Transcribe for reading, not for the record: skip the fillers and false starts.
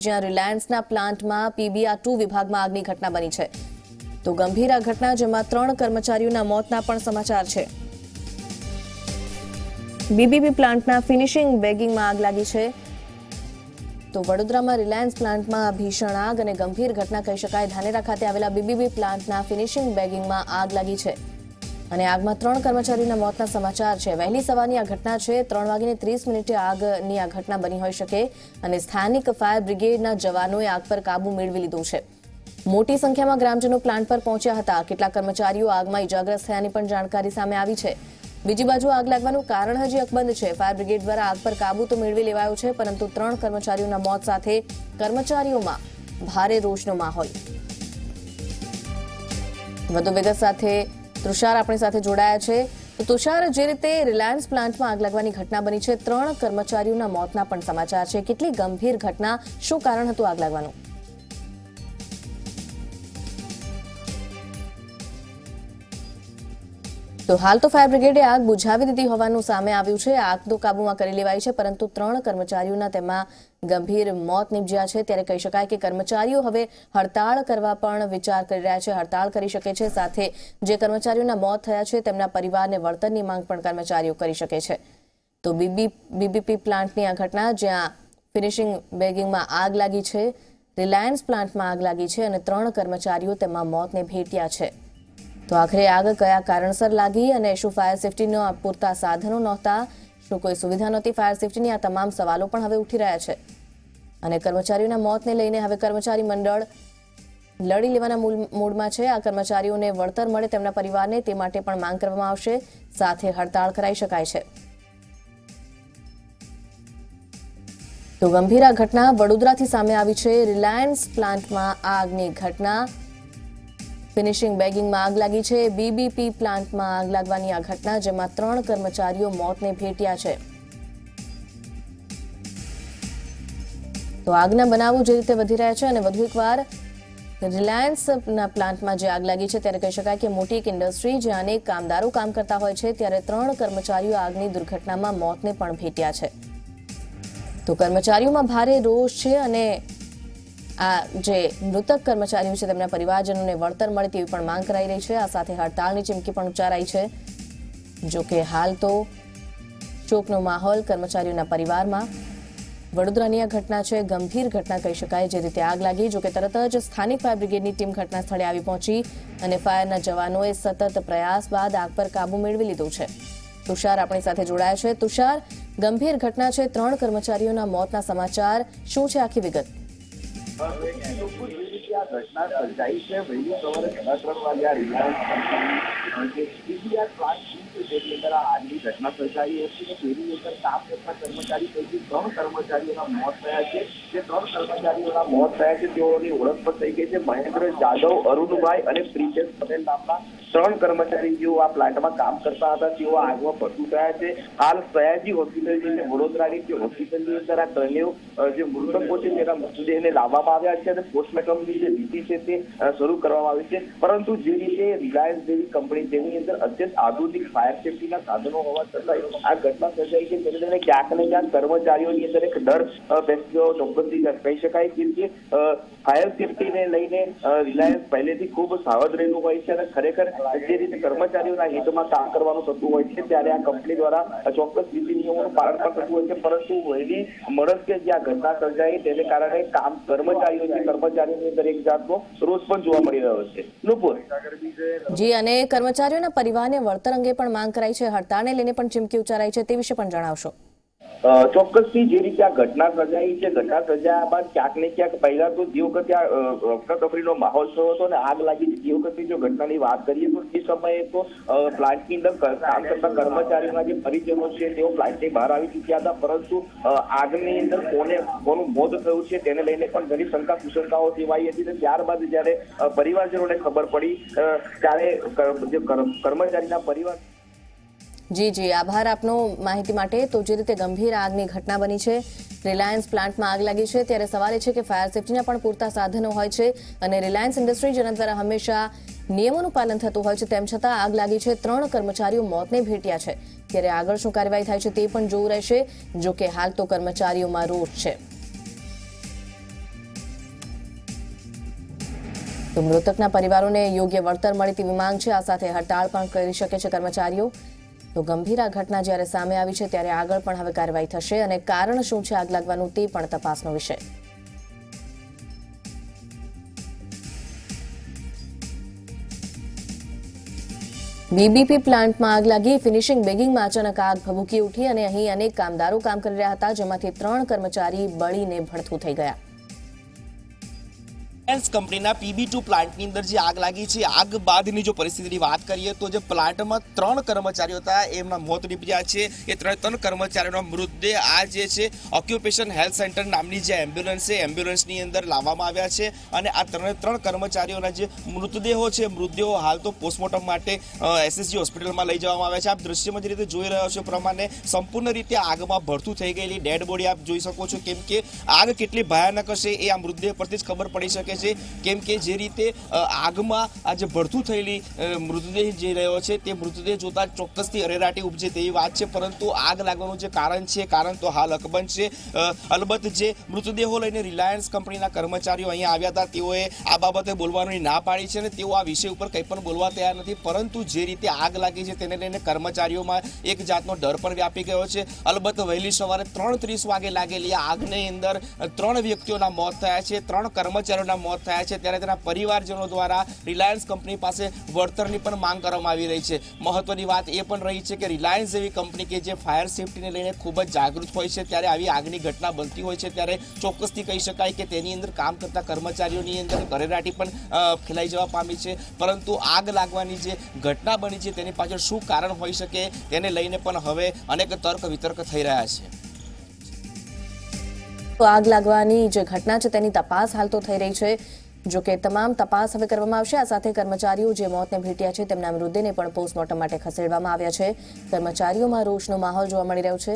જ્યાં રિલાયન્સના પ્લાન્ટમાં PBR2 વિભાગમાં આગની ઘટના બની છે। તો ગંભીર આ ઘટના જેમાં 3 કર્મચારીઓના મોતના પણ સમાચાર છે। BBP પ્લાન્ટના ફિનિશિંગ બેગિંગમાં આગ લાગી છે। તો વડોદરામાં રિલાયન્સ પ્લાન્ટમાં ભીષણ આગ અને ગંભીર ઘટના કહી શકાય। ધાનેરા ખાતે આવેલા BBP પ્લાન્ટના ફિનિશિંગ બેગિંગમાં આગ લાગી છે અને આગમાં 3 કર્મચારીઓના મોતના સમાચાર છે। વહેલી સવારની આ ઘટના છે। 3:30 આગની આ ઘટના બની હોઈ શકે અને સ્થાનિક ફાયર બ્રિગેડના જવાનોએ આગ પર કાબુ મેળવી લીધો છે। મોટી સંખ્યામાં ગ્રામજનો પ્લાન્ટ પર પહોંચ્યા હતા। કેટલાક કર્મચારીઓ આગમાં ઇજાગ્રસ્ત થયાની પણ જાણકારી સામે આવી છે। બીજી બાજુ આગ લાગવાનું કારણ હજી અકબંધ છે। ફાયર બ્રિગેડ દ્વારા આગ પર કાબુ તો મેળવી લેવાયો છે, પરંતુ 3 કર્મચારીઓના મોત સાથે કર્મચારીઓમાં ભારે રોષનો માહોલ। વધુ વિગત સાથે તુષાર આપણી સાથે જોડાયા છે। તો તુષાર, જે રીતે રિલાયન્સ પ્લાન્ટમાં આગ લાગવાની ઘટના બની છે, 3 કર્મચારીઓના મોતના પણ સમાચાર છે, કેટલી ગંભીર ઘટના, શું કારણ હતું આગ લાગવાનું? તો હાલ તો ફાયર બ્રિગેડે આગ બુઝાવી દીધી હોવાનું સામે આવ્યું છે। આગ તો કાબુમાં કરી લેવાઈ છે, પરંતુ 3 કર્મચારીઓના તેમાં ગંભીર મોત નીપજ્યા છે। ત્યારે કહી શકાય કે કર્મચારીઓ હવે હડતાળ કરવા પણ વિચાર કરી રહ્યા છે, હડતાળ કરી શકે છે। સાથે જે કર્મચારીઓના મોત થયા છે તેમના પરિવારને વળતરની માંગ પણ કર્મચારીઓ કરી શકે છે। તો BBP પ્લાન્ટની આ ઘટના, જ્યાં ફિનિશિંગ બેગિંગમાં આગ લાગી છે, રિલાયન્સ પ્લાન્ટમાં આગ લાગી છે અને 3 કર્મચારીઓ તેમાં મોતને ભેટ્યા છે। તો આખરે આગ કયા કારણસર લાગી અને શું ફાયર સેફટીના પૂરતા સાધનો નહોતા, શું કોઈ સુવિધા નહોતી ફાયર સેફટીની, આ તમામ સવાલો પણ હવે ઉઠી રહ્યા છે। અને કર્મચારીઓના મોતને લઈને હવે કર્મચારી મંડળ લડી લેવાના મૂડમાં છે। આ કર્મચારીઓને વળતર મળે તેમના પરિવારને, તે માટે પણ માંગ કરવામાં આવશે, સાથે હડતાળ કરાઈ શકાય છે। તો ગંભીર આ ઘટના વડોદરાથી સામે આવી છે। રિલાયન્સ પ્લાન્ટમાં આગની ઘટના, ફિનિશિંગ બેગિંગમાં આગ લાગી છે। BBP પ્લાન્ટમાં આગ લાગવાની આ ઘટના, જેમાં 3 કર્મચારીઓ મોતને ભેટ્યા છે। તો આગના બનાવો જે રીતે વધી રહ્યા છે અને વધુ એકવાર રિલાયન્સના પ્લાન્ટમાં જે આગ લાગી છે, ત્યારે કહી શકાય કે મોટી એક ઇન્ડસ્ટ્રી જ્યાં અનેક કામદારો કામ કરતા હોય છે, ત્યારે 3 કર્મચારીઓ આગની દુર્ઘટનામાં મોતને પણ ભેટ્યા છે। તો કર્મચારીઓમાં ભારે રોષ છે અને આ જે મૃતક કર્મચારીઓ છે તેમના પરિવારજનોને વળતર મળે તેવી પણ માંગ કરાઈ રહી છે। આ સાથે હડતાળની ચીમકી પણ ઉચ્ચારાઈ છે। જો કે હાલ તો શોકનો માહોલ કર્મચારીઓના પરિવારમાં। વડોદરાની આ ઘટના છે, ગંભીર ઘટના કહી શકાય, જે રીતે આગ લાગી। જો કે તરત જ સ્થાનિક ફાયર બ્રિગેડની ટીમ ઘટના સ્થળે આવી પહોંચી અને ફાયરના જવાનોએ સતત પ્રયાસ બાદ આગ પર કાબુ મેળવી લીધો છે। તુષાર આપણી સાથે જોડાયા છે। તુષાર, ગંભીર ઘટના છે, 3 કર્મચારીઓના મોતના સમાચાર, શું છે આખી વિગત? ઘટના સર્જાઈ છે વહેલી સવારે 3:30 વાગ્યા રિલાયન્સ PBR પ્લાન્ટ તેની અંદર આગની ઘટના સર્જાઈ હતી। તેની અંદર કામ કરતા કર્મચારી પૈકી 3 કર્મચારીઓના મોત થયા છે। જે 3 કર્મચારીઓના મોત થયા છે તેઓની ઓળખ પણ થઈ ગઈ છે। મહેન્દ્ર જાદવ, અરુણભાઈ અને પ્રિતેશ પટેલ નામના 3 કર્મચારી જેઓ આ પ્લાન્ટમાં કામ કરતા હતા, તેઓ આગમાં ભસ્મ થયા છે। હાલ સયાજી હોસ્પિટલ જે છે વડોદરાની તે હોસ્પિટલની અંદર આ ત્રણેય જે મૃતકો છે તેના મૃતદેહને લાવવામાં આવ્યા છે અને પોસ્ટમોર્ટમની જે વિધિ છે તે શરૂ કરવામાં આવી છે। પરંતુ જે રીતે રિલાયન્સ જેવી કંપની જેની અંદર અત્યંત આધુનિક ફાયર સેફટીના સાધનો હોવા છતાં આ ઘટના સર્જાઈ છે, તેને લઈને ક્યાંક ને ક્યાંક કર્મચારીઓની અંદર એક ડર બેસતો ચોક્કસથી કહી શકાય કે ફાયર સેફટીને લઈને રિલાયન્સ પહેલેથી ખૂબ સાવધ રહેલું હોય છે અને ખરેખર જે રીતે કર્મચારીઓના હિતમાં કામ કરવાનું થતું હોય છે, ત્યારે આ કંપની દ્વારા ચોક્કસ નીતિ નિયમોનું પાલન પણ થતું હોય છે। પરંતુ વહેલી મળસ કે જે આ ઘટના સર્જાઈ તેને કારણે કર્મચારીઓની અંદર એક જાતનો રોષ પણ જોવા મળી રહ્યો છે। નુપુર જી, અને કર્મચારીઓના પરિવારને વળતર અંગે પણ માંગ કરાઈ છે, હડતાળને લઈને પણ ચીમકી ઉચ્ચારાઈ છે, તે વિશે પણ જણાવશો? ચોક્કસથી જે રીતે આ ઘટના સર્જાઈ છે, ઘટના સર્જાયા બાદ ક્યાંક ને ક્યાંક પહેલા તો જે વખતે આ અફરાતફરીનો માહોલ થયો હતો અને આગ લાગી તે વખતે જો ઘટનાની વાત કરીએ તો તે સમયે તો પ્લાન્ટની અંદર કામ કરતા કર્મચારીઓના જે પરિજનો છે તેઓ પ્લાન્ટની બહાર આવી ચૂક્યા હતા, પરંતુ આગની અંદર કોનું મોત થયું છે તેને લઈને પણ ઘણી શંકા કુશંકાઓ સેવાઈ હતી। ત્યારબાદ જયારે પરિવારજનોને ખબર પડી ત્યારે જે કર્મચારીના પરિવાર જી, આભાર આપનો માહિતી માટે। તો જે રીતે ગંભીર આગની ઘટના બની છે, રિલાયન્સ પ્લાન્ટમાં આગ લાગી છે, ત્યારે સવાલ એ છે કે ફાયર સેફટીના પણ પૂરતા સાધનો હોય છે અને રિલાયન્સ ઇન્ડસ્ટ્રી જેના દ્વારા હંમેશા નિયમોનું પાલન થતું હોય છે, તેમ છતાં આગ લાગી છે, 3 કર્મચારીઓ મોતને ભેટ્યા છે। ત્યારે આગળ શું કાર્યવાહી થાય છે તે પણ જોવું રહેશે। જો કે હાલ તો કર્મચારીઓમાં રોષ છે। તો મૃતકના પરિવારોને યોગ્ય વળતર મળે તેવી માંગ છે। આ સાથે હડતાળ પણ કરી શકે છે કર્મચારીઓ। તો ગંભીર આ ઘટના જ્યારે સામે આવી છે ત્યારે આગળ પણ હવે કાર્યવાહી થશે અને કારણ શું છે આગ લાગવાનું તે પણ તપાસનો વિષય। બીબીપી પ્લાન્ટમાં આગ લાગી। ફિનિશિંગ બેગિંગમાં અચાનક આગ ભભૂકી ઉઠી અને અહીં અનેક કામદારો કામ કરી રહ્યા હતા, જેમાંથી 3 કર્મચારી બળીને ભડથું થઈ ગયા। રિલાયન્સ કંપનીના PB2 પ્લાન્ટની અંદર જે આગ લાગી છે, આગ બાદની જો પરિસ્થિતિની વાત કરીએ તો જે પ્લાન્ટમાં 3 કર્મચારીઓ હતા એમના મોત નીપજ્યા છે। એ 3 કર્મચારીઓનો મૃતદેહ આ જે છે ઓક્યુપેશન હેલ્થ સેન્ટર નામની જે એમ્બ્યુલન્સ છે એમ્બ્યુલન્સની અંદર લાવવામાં આવ્યા છે અને આ 3 કર્મચારીઓના જે મૃતદેહો છે મૃતદેહો હાલ તો પોસ્ટમોર્ટમ માટે SSG હોસ્પિટલમાં લઈ જવામાં આવ્યા છે। આપ દ્રશ્યમાં જે રીતે જોઈ રહ્યો છો પ્રમાણે સંપૂર્ણ રીતે આગમાં ભડથું થઈ ગયેલી ડેડ બોડી આપ જોઈ શકો છો, કેમ કે આગ કેટલી ભયાનક હશે એ આ મૃતદેહ પરથી જ ખબર પડી શકે છે, કેમ કે જે રીતે આગમાં આ જે ભડથું થયેલી મૃતદેહ જઈ રહ્યો છે તે મૃતદેહ જોતા ચોક્કસથી અરેરાટી ઉપજે તેવી વાત છે, પરંતુ આગ લાગવાનું જે કારણ છે કારણ તો હાલ અકબંધ છે। અલબત્ત જે મૃતદેહો લઈને રિલાયન્સ કંપનીના કર્મચારીઓ અહીંયા આવ્યા હતા તેઓએ આ બાબતે બોલવાની ના પાડી છે અને તેઓ આ વિષય ઉપર કંઈ પણ બોલવા તૈયાર નથી, પરંતુ જે રીતે આગ લાગી છે તેને લઈને કર્મચારીઓમાં એક જાતનો ડર પણ વ્યાપી ગયો છે। અલબત્ત વહેલી સવારે 3:30 વાગે લાગેલી આગની અંદર 3 વ્યક્તિઓના મોત થયા છે, 3 કર્મચારીઓના મોત થયા છે, ત્યારે તેના પરિવારજનો દ્વારા રિલાયન્સ કંપની પાસે વળતરની પણ માંગ કરવામાં આવી રહી છે। મહત્વની વાત એ પણ રહી છે કે રિલાયન્સ જેવી કંપની કે જે ફાયર સેફટીને લઈને ખૂબ જ જાગૃત હોય છે, ત્યારે આવી આગની ઘટના બનતી હોય છે ત્યારે ચોક્કસથી કહી શકાય કે તેની અંદર કામ કરતા કર્મચારીઓની અંદર કરેરાટી પણ ફેલાઈ જવા પામી છે, પરંતુ આગ લાગવાની જે ઘટના બની છે તેની પાછળ શું કારણ હોઈ શકે તેને લઈને પણ હવે અનેક તર્ક વિતર્ક થઈ રહ્યા છે। તો આગ લાગવાની જે ઘટના છે તેની તપાસ હાલ તો થઈ રહી છે, જો કે તમામ તપાસ હવે કરવામાં આવશે। આ સાથે કર્મચારીઓ જે મોતને ભેટ્યા છે તેમના મૃતદેહને પણ પોસ્ટમોર્ટમ માટે ખસેડવામાં આવ્યા છે। કર્મચારીઓમાં રોષનો માહોલ જોવા મળી રહ્યો છે।